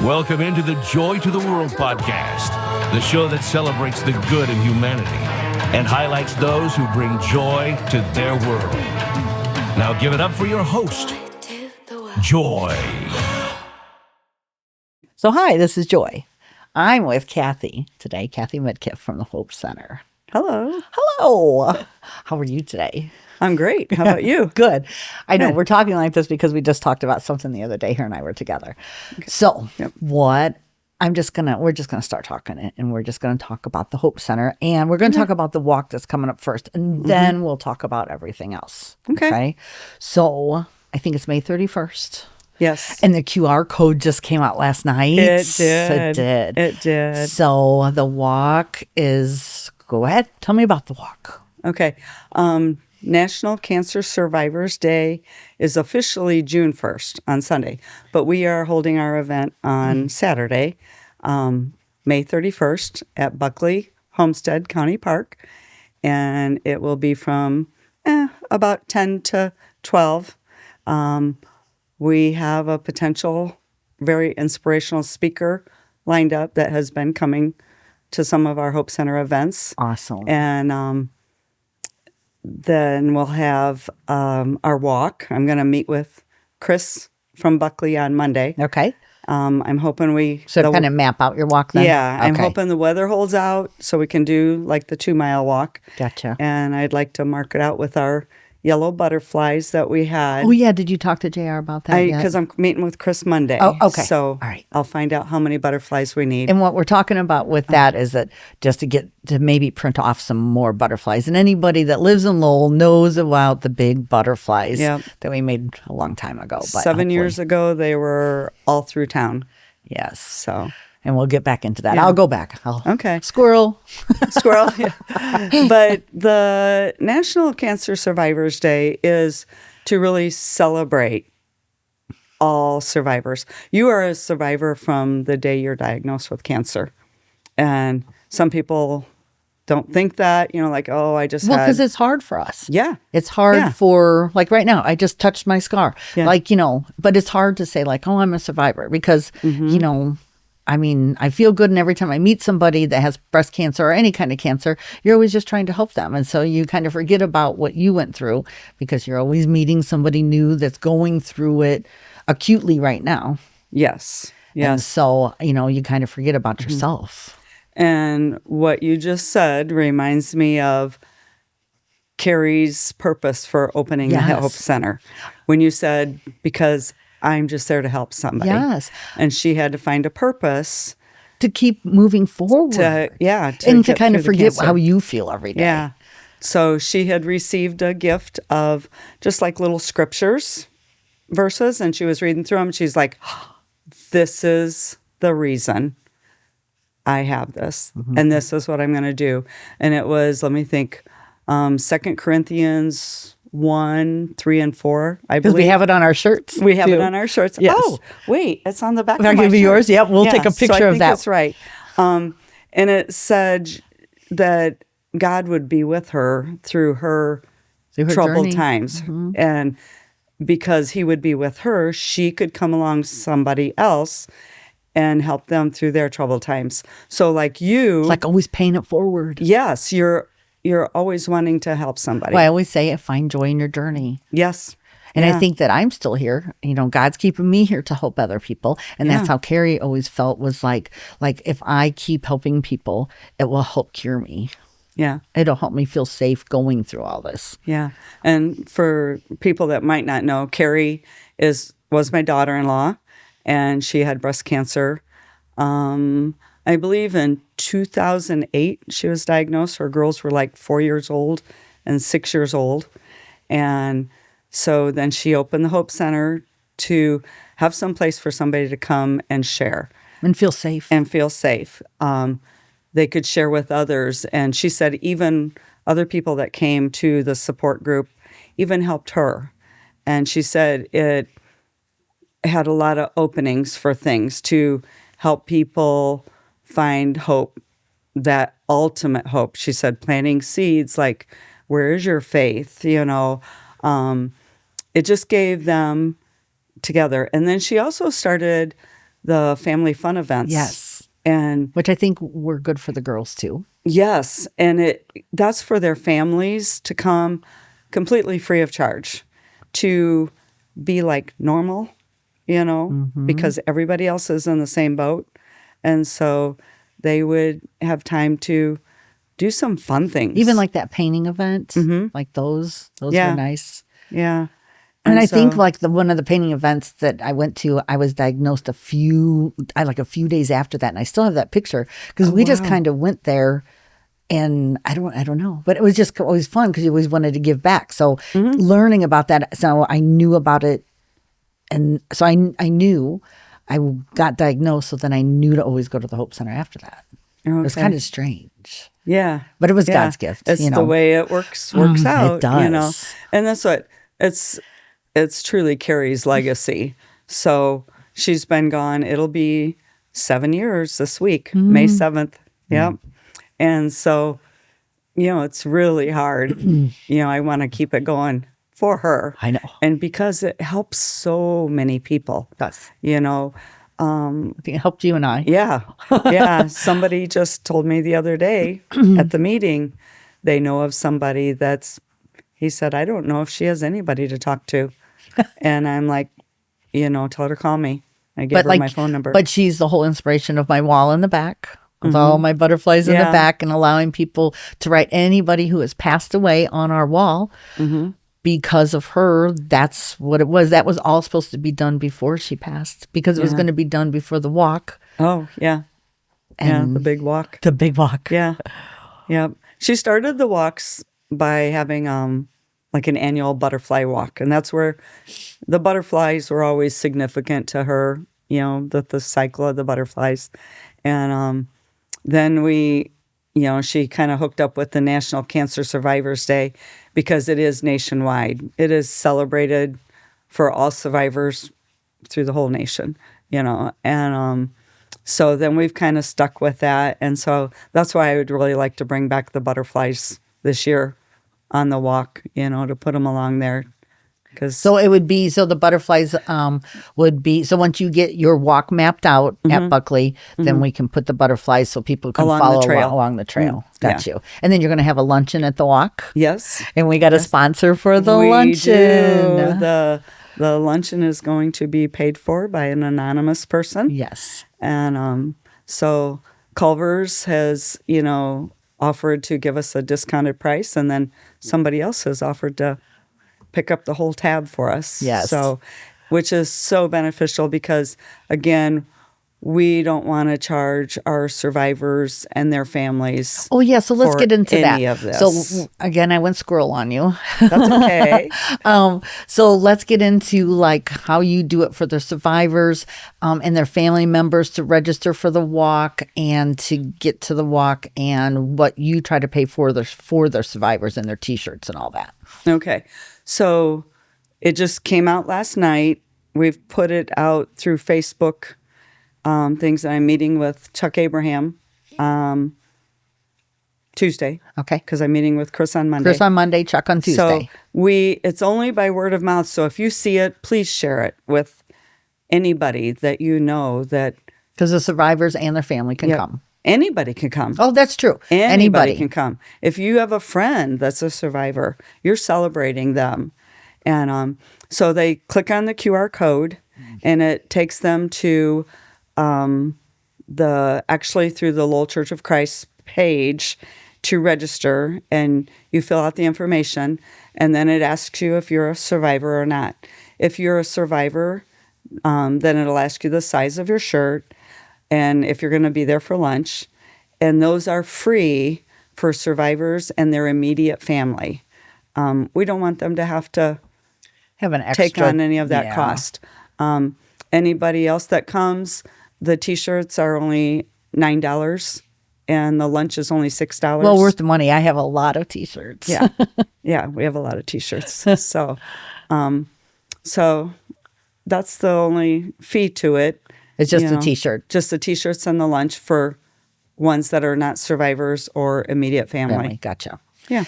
Welcome into the Joy to the World podcast, the show that celebrates the good in humanity and highlights those who bring joy to their world. Now give it up for your host, Joy. So hi, this is Joy. I'm with Kathy today, Kathy Midkiff from the Hope Center. Hello. Hello. How are you today? I'm great. How about you? Good. I know Good. we're talking like this because we just talked about something the other day. Her and I were together. Okay. So we're just gonna start talking and we're just gonna talk about the Hope Center and we're gonna talk about the walk that's coming up first, and then we'll talk about everything else. Okay. So I think it's May 31st. Yes. And the QR code just came out last night. It did. So the walk is, go ahead, tell me about the walk. Okay. National Cancer Survivors Day is officially June 1st on Sunday, but we are holding our event on Saturday, May 31st at Buckley Homestead County Park, and it will be from about 10 to 12. We have a potential very inspirational speaker lined up that has been coming to some of our Hope Center events. Awesome. And then we'll have our walk. I'm going to meet with Chris from Buckley on Monday. Okay. I'm hoping kind of map out your walk then? Yeah. I'm hoping the weather holds out so we can do like the 2-mile walk. Gotcha. And I'd like to mark it out with our yellow butterflies that we had. Oh, yeah. Did you talk to JR about that yet? Because I'm meeting with Chris Monday. Oh, okay. So all right. I'll find out how many butterflies we need. And what we're talking about with that is that just to maybe print off some more butterflies. And anybody that lives in Lowell knows about the big butterflies that we made a long time ago. But 7 years ago, they were all through town. Yes. So... And we'll get back into that. Yeah. I'll go back. Okay. Squirrel. Yeah. But the National Cancer Survivors Day is to really celebrate all survivors. You are a survivor from the day you're diagnosed with cancer. And some people don't think that, like, oh, I just because it's hard for us. Yeah. It's hard for, like right now, I just touched my scar. Yeah. Like, but it's hard to say like, oh, I'm a survivor because, I feel good, and every time I meet somebody that has breast cancer or any kind of cancer, you're always just trying to help them. And so you kind of forget about what you went through because you're always meeting somebody new that's going through it acutely right now. Yes. And so, you kind of forget about yourself. And what you just said reminds me of Carrie's purpose for opening the Hope Center. When you said, because I'm just there to help somebody. Yes. And she had to find a purpose. To keep moving forward. And to kind of forget how you feel every day. Yeah. So she had received a gift of just like little scriptures, verses, and she was reading through them. She's like, this is the reason I have this. And this is what I'm going to do. And it was, let me think, 2 Corinthians 1, 3, and 4, I believe. Because we have it on our shirts. We have it on our shirts. Yes. Oh, wait, it's on the back of my shirt. I'll give you yours. Yep, we'll take a picture of that. That's right. And it said that God would be with her through her troubled journey. times. And because he would be with her, she could come along somebody else and help them through their troubled times. So like you... It's like always paying it forward. Yes, you're always wanting to help somebody. Well, I always say, find joy in your journey. Yes. And I think that I'm still here. God's keeping me here to help other people. And that's how Carrie always felt, was like if I keep helping people, it will help cure me. Yeah. It'll help me feel safe going through all this. Yeah. And for people that might not know, Kerri was my daughter-in-law, and she had breast cancer. I believe in 2008, she was diagnosed. Her girls were like 4 years old and 6 years old. And so then she opened the Hope Center to have some place for somebody to come and share. And feel safe. They could share with others. And she said even other people that came to the support group even helped her. And she said it had a lot of openings for things to help people find hope, that ultimate hope. She said planting seeds, like, where is your faith? It just gave them together. And then she also started the family fun events. Yes. And which I think were good for the girls too. yes. And that's for their families to come completely free of charge to be like normal, because everybody else is in the same boat. And so they would have time to do some fun things. Even like that painting event, like those were nice. Yeah. And I think like one of the painting events that I went to, I was diagnosed a few days after that. And I still have that picture because we just kind of went there and I don't know, but it was just always fun because you always wanted to give back. So learning about that, so I knew about it. And so I knew I got diagnosed. So then I knew to always go to the Hope Center after that. Okay. It was kind of strange. Yeah. But it was God's gift. It's the way it works out. It does. And that's what it's truly Kerri's legacy. So she's been gone. It'll be 7 years this week, May 7th. Yep. And so, it's really hard. I want to keep it going for her. I know. And because it helps so many people. It does. I think it helped you and I. Yeah. Yeah. Somebody just told me the other day at the meeting, they know of somebody he said, I don't know if she has anybody to talk to. And I'm like, tell her to call me. I gave her my phone number. But she's the whole inspiration of my wall in the back, with all my butterflies in the back, and allowing people to write anybody who has passed away on our wall. Because of her, that's what it was. That was all supposed to be done before she passed because it was going to be done before the walk. Oh, yeah. And the big walk. The big walk. Yeah. Yeah. She started the walks by having like an annual butterfly walk. And that's where the butterflies were always significant to her, the cycle of the butterflies. And then she kind of hooked up with the National Cancer Survivors Day because it is nationwide. It is celebrated for all survivors through the whole nation, And so then we've kind of stuck with that. And so that's why I would really like to bring back the butterflies this year on the walk, to put them along there. So it would be, the butterflies would be, so once you get your walk mapped out at Buckley, then we can put the butterflies so people can follow along the trail. Got you. And then you're going to have a luncheon at the walk? Yes. And we got a sponsor for the luncheon. Do. The luncheon is going to be paid for by an anonymous person. Yes. And so Culver's has, offered to give us a discounted price, and then somebody else has offered to pick up the whole tab for us. Yes. So, which is so beneficial because, again, we don't want to charge our survivors and their families. Oh, yeah. So let's get into any that. Of this. So again, I went squirrel on you. That's okay. So let's get into like how you do it for the survivors and their family members to register for the walk and to get to the walk, and what you try to pay for their survivors and their T-shirts and all that. Okay. So it just came out last night. We've put it out through Facebook. Things that I'm meeting with Chuck Abraham Tuesday. Okay. Because I'm meeting with Chris on Monday. Chuck on Tuesday. So it's only by word of mouth. So if you see it, please share it with anybody that you know that. Because the survivors and their family can come. Anybody can come. Oh, that's true. Anybody can come. If you have a friend that's a survivor, you're celebrating them. And so they click on the QR code and it takes them to actually through the Lowell Church of Christ page to register, and you fill out the information, and then it asks you if you're a survivor or not. If you're a survivor, then it'll ask you the size of your shirt and if you're going to be there for lunch, and those are free for survivors and their immediate family. We don't want them to have to have an extra, take on any of that cost. Anybody else that comes, the T-shirts are only $9 and the lunch is only $6. Well, worth the money. I have a lot of T-shirts. Yeah. Yeah, we have a lot of T-shirts. So that's the only fee to it. It's just a T-shirt. Just the T-shirts and the lunch for ones that are not survivors or immediate family. Gotcha. Yeah.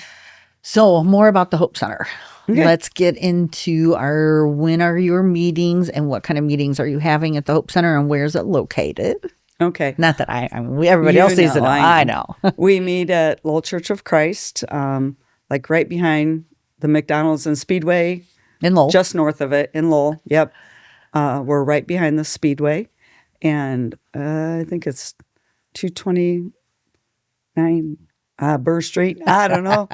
So more about the Hope Center. Okay. Let's get into when are your meetings and what kind of meetings are you having at the Hope Center and where is it located? Okay. Not that everybody else sees it. I know. We meet at Lowell Church of Christ, like right behind the McDonald's and Speedway. In Lowell. Just north of it in Lowell. Yep. We're right behind the Speedway. And I think it's 229 Burr Street. I don't know.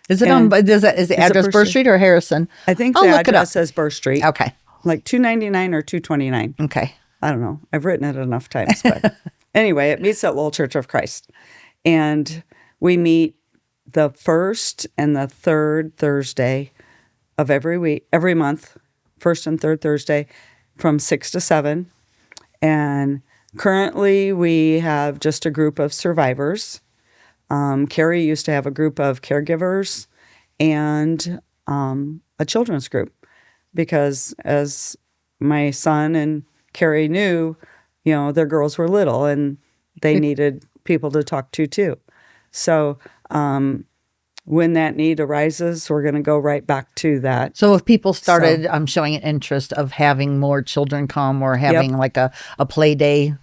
Is the address Burr Street or Harrison? I think the address says Burr Street. Okay. Like 299 or 229. Okay. I don't know. I've written it enough times. But anyway, it meets at Lowell Church of Christ. And we meet the first and the third Thursday of every month, first and third Thursday from 6 to 7. And currently we have just a group of survivors. Carrie used to have a group of caregivers and a children's group because as my son and Kerri knew, their girls were little and they needed people to talk to too. So when that need arises, we're going to go right back to that. So if people started showing an interest of having more children come or having like a play day,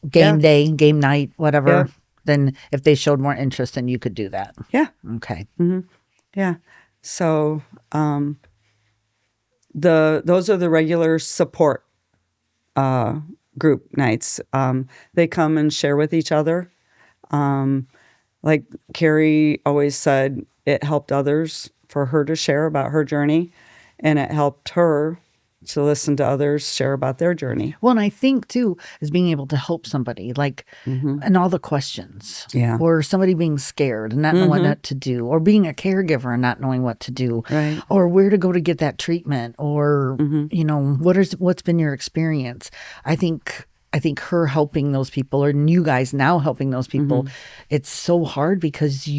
game day, game night, whatever, then if they showed more interest, then you could do that. Yeah. Okay. Mm-hmm. Yeah. So those are the regular support group nights. They come and share with each other. Like Kerri always said, it helped others for her to share about her journey, and it helped her to listen to others share about their journey. Well, and I think too is being able to help somebody, like, and all the questions, or somebody being scared and not knowing what to do, or being a caregiver and not knowing what to do, right, or where to go to get that treatment, or what's been your experience. I think her helping those people, or you guys now helping those people, it's so hard because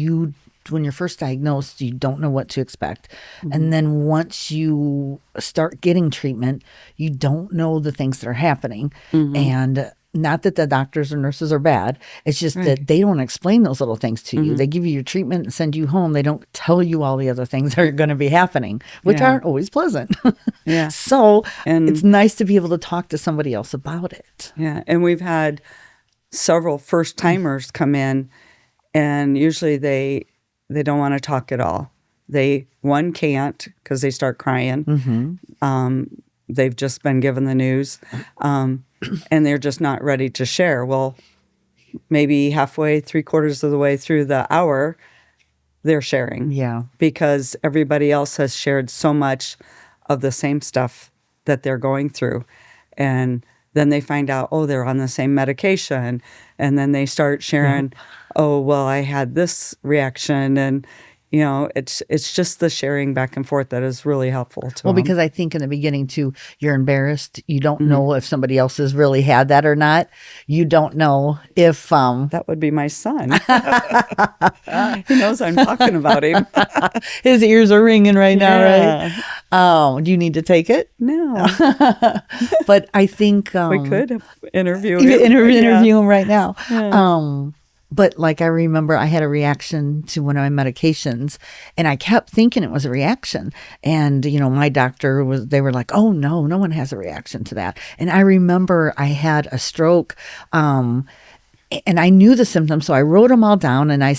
when you're first diagnosed, you don't know what to expect. And then once you start getting treatment, you don't know the things that are happening. And not that the doctors or nurses are bad. It's just that they don't explain those little things to you. They give you your treatment and send you home. They don't tell you all the other things that are going to be happening, which aren't always pleasant. So it's nice to be able to talk to somebody else about it. Yeah. And we've had several first timers come in, and usually they don't want to talk at all. One can't because they start crying. They've just been given the news, and they're just not ready to share. Well, maybe halfway, 3/4 of the way through the hour, they're sharing. Yeah. Because everybody else has shared so much of the same stuff that they're going through. And then they find out, they're on the same medication. And then they start sharing, I had this reaction. And, it's just the sharing back and forth that is really helpful to them. Because I think in the beginning, too, you're embarrassed. You don't know if somebody else has really had that or not. You don't know if... That would be my son. He knows I'm talking about him. His ears are ringing right now, right? Do you need to take it? No. But I think... we could interview him. Interview him right now. Yeah. But like I remember I had a reaction to one of my medications and I kept thinking it was a reaction. And, my doctor they were like, oh, no one has a reaction to that. And I remember I had a stroke and I knew the symptoms. So I wrote them all down and I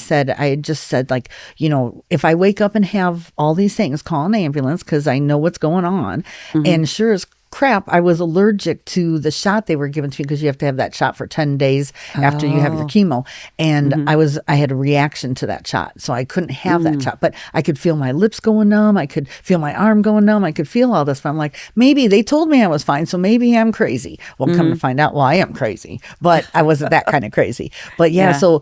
just said like, if I wake up and have all these things, call an ambulance because I know what's going on. And sure as crap, I was allergic to the shot they were giving to me because you have to have that shot for 10 days after you have your chemo. And I had a reaction to that shot. So I couldn't have that shot. But I could feel my lips going numb. I could feel my arm going numb. I could feel all this. But I'm like, maybe they told me I was fine. So maybe I'm crazy. Well, come to find out, I am crazy. But I wasn't that kind of crazy. But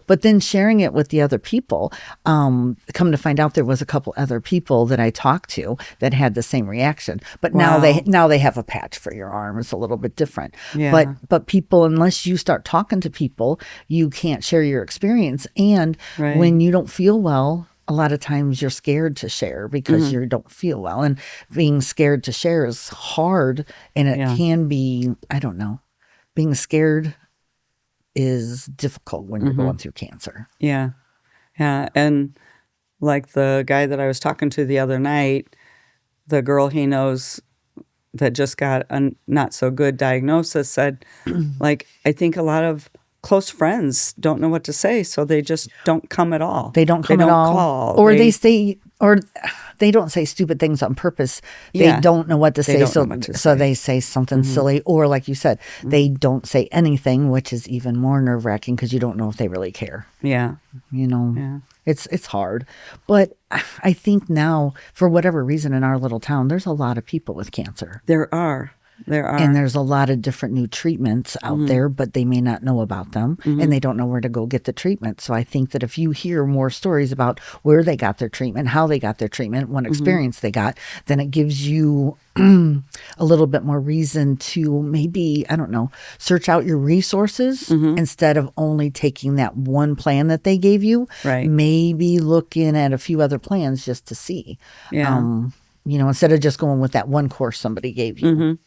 but then sharing it with the other people, come to find out there was a couple other people that I talked to that had the same reaction. But now they have a patch for your arm. It's a little bit different. Yeah. But people, unless you start talking to people, you can't share your experience. And when you don't feel well, a lot of times you're scared to share because you don't feel well. And being scared to share is hard. And it can be, I don't know, being scared is difficult when you're going through cancer. Yeah. Yeah. And like the guy that I was talking to the other night, the girl he knows that just got a not so good diagnosis said, like, I think a lot of close friends don't know what to say, so they just don't come at all. They don't come at all. Call. Or they say, or they don't say stupid things on purpose. They don't know what to say, so they say something silly. Or like you said, they don't say anything, which is even more nerve-wracking because you don't know if they really care. Yeah. You know, it's hard. But I think now, for whatever reason in our little town, there's a lot of people with cancer. There are. And there's a lot of different new treatments out there, but they may not know about them and they don't know where to go get the treatment. So I think that if you hear more stories about where they got their treatment, how they got their treatment, what experience they got, then it gives you a little bit more reason to maybe, I don't know, search out your resources instead of only taking that one plan that they gave you. Right. Maybe looking at a few other plans just to see. Yeah. You know, instead of just going with that one course somebody gave you.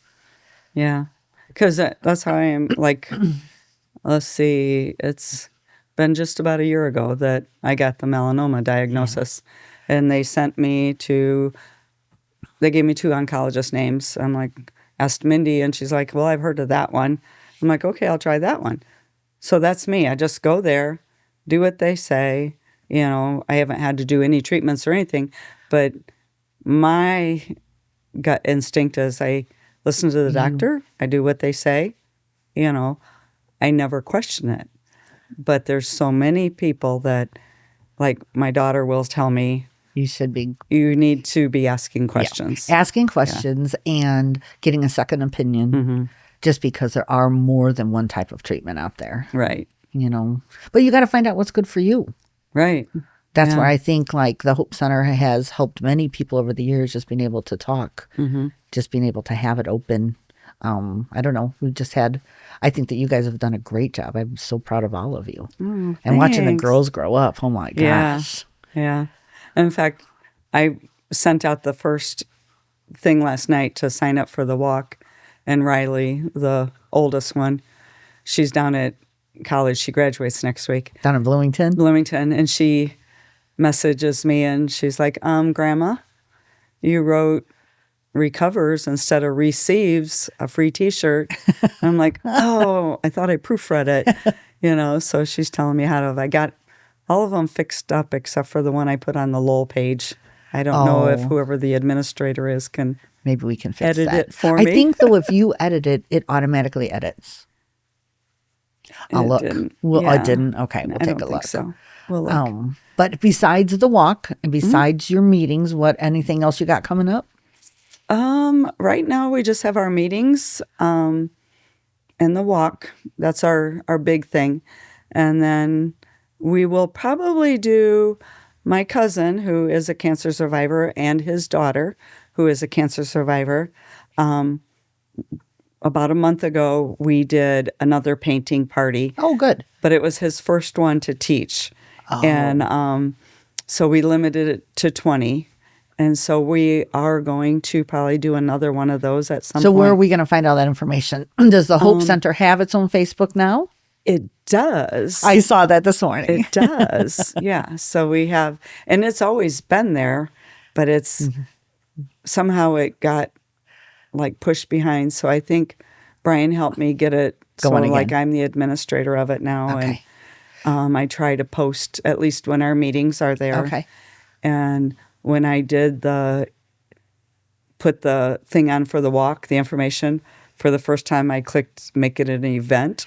Yeah, because that's how I am. Like, let's see, it's been just about a year ago that I got the melanoma diagnosis, and they gave me 2 oncologist names. I'm like, asked Mindy, and she's like, well, I've heard of that one. I'm like, okay, I'll try that one. So that's me. I just go there, do what they say. You know, I haven't had to do any treatments or anything, but my gut instinct is I listen to the doctor. I do what they say. You know, I never question it. But there's so many people that, like my daughter will tell me, you need to be asking questions. Yeah. Asking questions and getting a second opinion just because there are more than one type of treatment out there. Right. You know, but you got to find out what's good for you. Right. That's where I think like the Hope Center has helped many people over the years, just being able to talk, just being able to have it open. I don't know. I think that you guys have done a great job. I'm so proud of all of you. And watching the girls grow up. Oh my gosh. Yeah. In fact, I sent out the first thing last night to sign up for the walk. And Riley, the oldest one, she's down at college. She graduates next week. Down in Bloomington? Bloomington. And she messages me and she's like, Grandma, you wrote recovers instead of receives a free t-shirt. And I'm like, oh, I thought I proofread it, you know. So she's telling me I got all of them fixed up except for the one I put on the Lowell page. I don't know if whoever the administrator is can maybe we can fix edit that. it for me. I think though if you edit it, it automatically edits. I'll look. I didn't. Okay, we'll take a look. So we'll look. But besides the walk and besides your meetings, anything else you got coming up? Right now we just have our meetings, and the walk. That's our big thing. And then we will probably do my cousin, who is a cancer survivor, and his daughter, who is a cancer survivor. About a month ago, we did another painting party. Oh, good. But it was his first one to teach. Oh. And so we limited it to 20. And so we are going to probably do another one of those at some point. So where are we going to find all that information? Does the Hope Center have its own Facebook now? It does. I saw that this morning. It does. Yeah. So we have, and it's always been there, but it's somehow it got like pushed behind. So I think Brian helped me get it going again. Like I'm the administrator of it now. Okay. And I try to post at least when our meetings are there. Okay. And when I did put the thing on for the walk, the information, for the first time I clicked make it an event.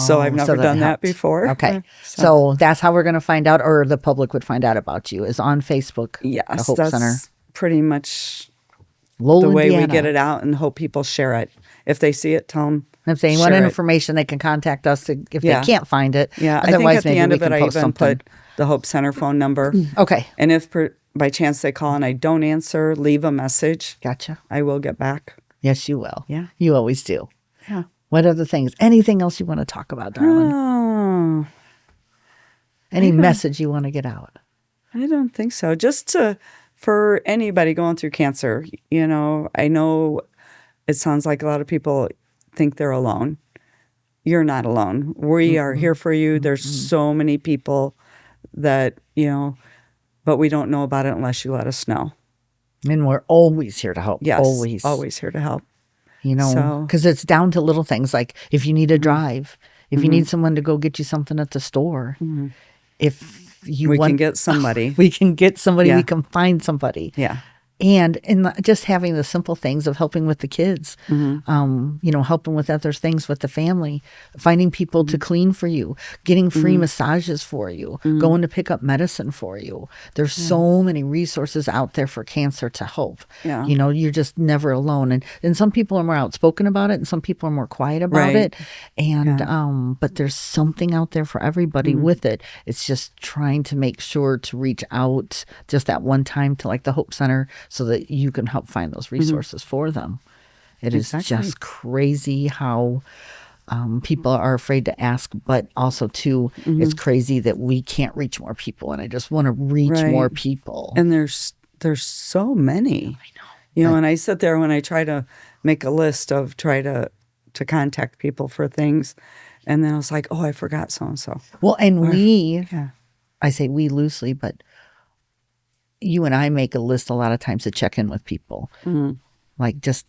So I've never done that before. Okay. So that's how we're going to find out, or the public would find out about you, is on Facebook. Yes, the Hope that's Center. Pretty much Lowell, the way Indiana. we get it out, and hope people share it. If they see it, tell them. If they want information, they can contact us if they can't find it. Yeah, otherwise, I think at the end of it, I even put the Hope Center phone number. Okay. And if by chance they call and I don't answer, leave a message. Gotcha. I will get back. Yes, you will. Yeah. You always do. Yeah. What other things? Anything else you want to talk about, darling? Oh. Any message you want to get out? I don't think so. Just for anybody going through cancer, you know, I know it sounds like a lot of people think they're alone. You're not alone. We are here for you. There's so many people that, you know, but we don't know about it unless you let us know. And we're always here to help. Yes, Always here to help. You know, because it's down to little things like if you need a drive, if you need someone to go get you something at the store, if you can get somebody. We can get somebody. We can find somebody. Yeah. And just having the simple things of helping with the kids, helping with other things with the family, finding people to clean for you, getting free massages for you, going to pick up medicine for you. There's so many resources out there for cancer to help. Yeah. You're just never alone. And some people are more outspoken about it and some people are more quiet about it. And, but there's something out there for everybody with it. It's just trying to make sure to reach out just that one time to like the Hope Center, so that you can help find those resources for them. It is just crazy how people are afraid to ask, but also too, it's crazy that we can't reach more people. And I just want to reach more people. And there's so many. I know. And I sit there when I try to make a list of try to contact people for things, and then I was like, oh, I forgot so and so. Well, and I say we loosely, but you and I make a list a lot of times to check in with people, like just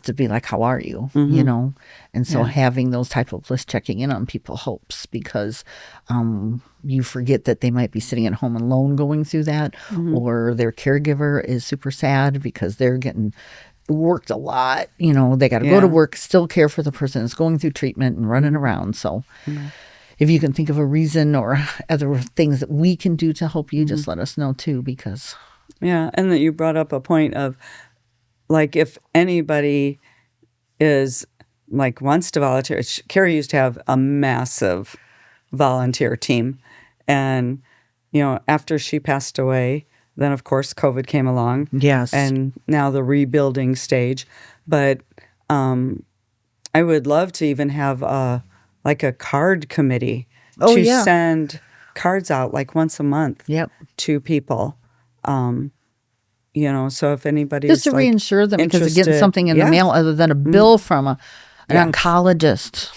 to be like, how are you? And so having those type of lists checking in on people helps, because you forget that they might be sitting at home alone going through that, or their caregiver is super sad because they're getting worked a lot. They got to go to work, still care for the person that's going through treatment and running around. So if you can think of a reason or other things that we can do to help you, just let us know too, because. Yeah. And that you brought up a point of like, if anybody is like wants to volunteer, Kerri used to have a massive volunteer team. And, after she passed away, then of course COVID came along. Yes. And now the rebuilding stage. But I would love to even have a card committee to send cards out like once a month to people. So if anybody's just to reinsure them because of getting something in the mail other than a bill from an oncologist.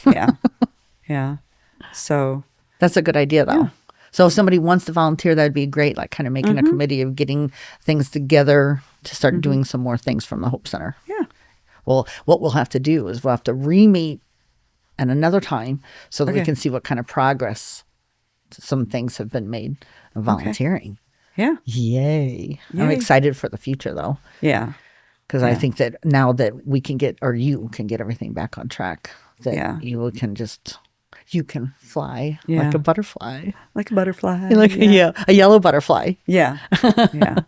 Yeah. So that's a good idea though. Yeah. So if somebody wants to volunteer, that'd be great. Like kind of making a committee of getting things together to start doing some more things from the Hope Center. Yeah. Well, what we'll have to do is we'll have to re-meet and another time so that we can see what kind of progress some things have been made of volunteering. Yeah. Yay. I'm excited for the future though. Yeah. Because I think that now that we can get, or you can get everything back on track, that you can fly like a butterfly. Like a butterfly. A yellow butterfly. Yeah. Yeah.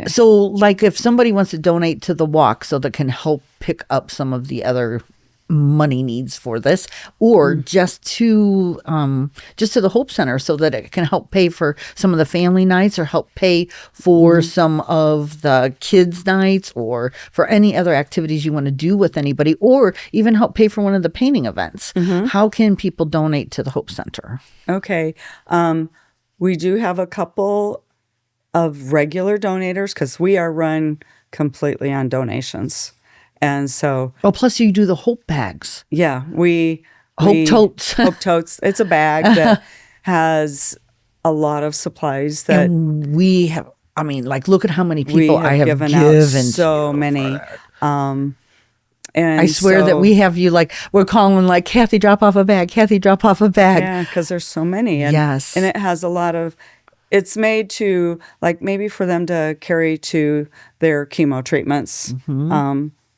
So like if somebody wants to donate to the walk so that can help pick up some of the other money needs for this, or just to the Hope Center so that it can help pay for some of the family nights or help pay for some of the kids nights or for any other activities you want to do with anybody, or even help pay for one of the painting events. How can people donate to the Hope Center? Okay. We do have a couple of regular donators because we are run completely on donations. And so... Oh, plus you do the Hope bags. Yeah, Hope totes. Hope totes. It's a bag that has a lot of supplies that... And we have... I mean, like, look at how many people I have given out so many. And I swear that we have you, like, we're calling like, Kathy, drop off a bag. Kathy, drop off a bag. Yeah, because there's so many. And, yes. And it has a lot of... It's made to, like, maybe for them to carry to their chemo treatments.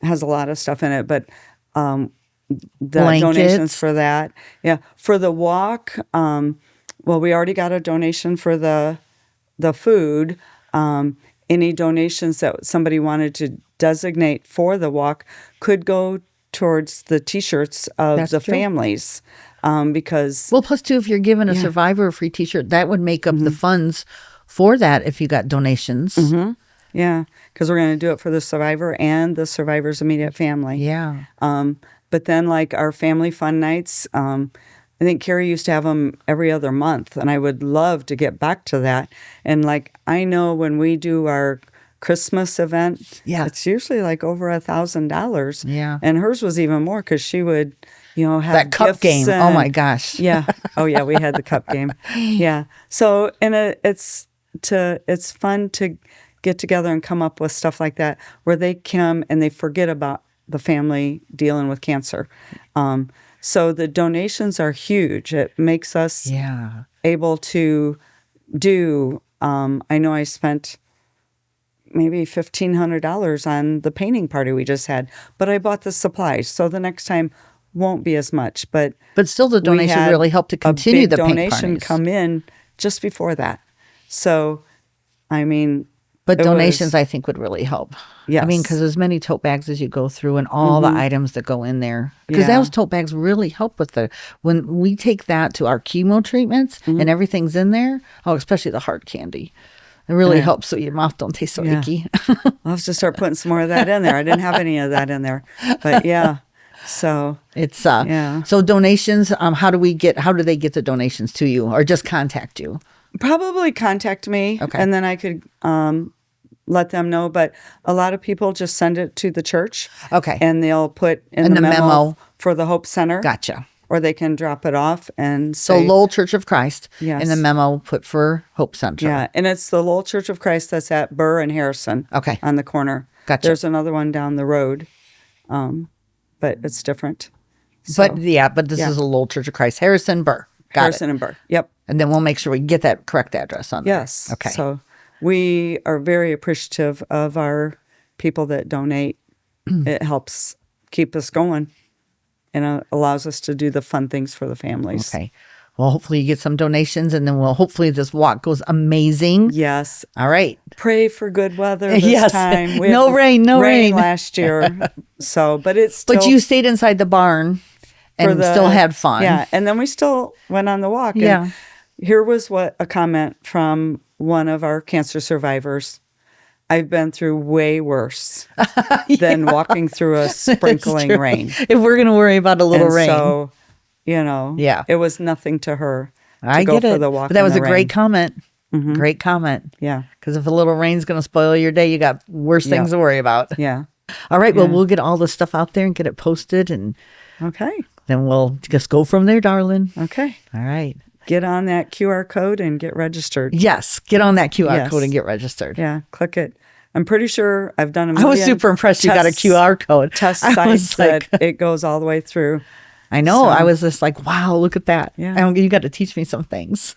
Has a lot of stuff in it, but the donations for that. Yeah. For the walk, we already got a donation for the food. Any donations that somebody wanted to designate for the walk could go towards the T-shirts of the families. Because... Well, plus too, if you're giving a survivor a free T-shirt, that would make up the funds for that if you got donations. Yeah, because we're going to do it for the survivor and the survivor's immediate family. Yeah. But then, like, our family fun nights, I think Kerri used to have them every other month, and I would love to get back to that. And, like, I know when we do our Christmas event, it's usually, like, over $1,000. Yeah. And hers was even more because she would, have that cup game. Oh, my gosh. Yeah. Oh, yeah, we had the cup game. Yeah. So, and it's... it's fun to get together and come up with stuff like that where they come and they forget about the family dealing with cancer. So the donations are huge. It makes us able to do, I know I spent maybe $1,500 on the painting party we just had, but I bought the supplies. So the next time won't be as much, but still the donation really helped to continue the paint donation parties. come in just before that. So, I mean, but donations I think would really help. Yes. I mean, because there's many tote bags as you go through and all the items that go in there. Because those tote bags really help with when we take that to our chemo treatments and everything's in there, especially the hard candy. It really helps so your mouth don't taste so icky. I'll have to start putting some more of that in there. I didn't have any of that in there. But so it's so donations, how do they get the donations to you or just contact you? Probably contact me and then I could let them know. But a lot of people just send it to the church. Okay. And they'll put in the memo for the Hope Center. Gotcha. Or they can drop it off and say. So Lowell Church of Christ. Yes. In the memo put for Hope Center. Yeah. And it's the Lowell Church of Christ that's at Burr and Harrison. Okay. On the corner. Gotcha. There's another one down the road. But it's different. So, but this is a Lowell Church of Christ. Harrison Burr. Harrison and Burr. Yep. And then we'll make sure we get that correct address on there. Yes. Okay. So we are very appreciative of our people that donate. It helps keep us going and allows us to do the fun things for the families. Okay. Well, hopefully you get some donations and then hopefully this walk goes amazing. Yes. All right. Pray for good weather this time. We no had rain last year. But it's still. But you stayed inside the barn and still had fun. Yeah. And then we still went on the walk. And here was a comment from one of our cancer survivors. I've been through way worse than walking through a sprinkling rain. If we're going to worry about a little rain. So, it was nothing to her to go for the walk. But that was a rain. great comment. Mm-hmm. Great comment. Yeah. Because if a little rain's going to spoil your day, you got worse things to worry about. Yeah. All right. Well, we'll get all this stuff out there and get it posted. And then we'll just go from there, darling. Okay. All right. Get on that QR code and get registered. Yes. Get on that QR code and get registered. Yeah. Click it. I'm pretty sure I've done a million. I was super impressed you got a QR code. Test sites that it goes all the way through. I know. So, I was just like, wow, look at that. Yeah. You got to teach me some things.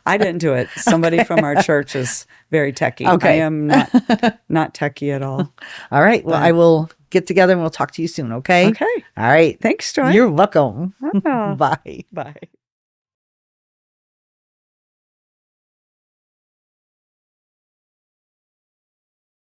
I didn't do it. Somebody from our church is very techie. Okay. I am not techie at all. All right. Well, I will get together and we'll talk to you soon, okay? Okay. All right. Thanks, Joy. You're welcome. Oh. Bye. Bye.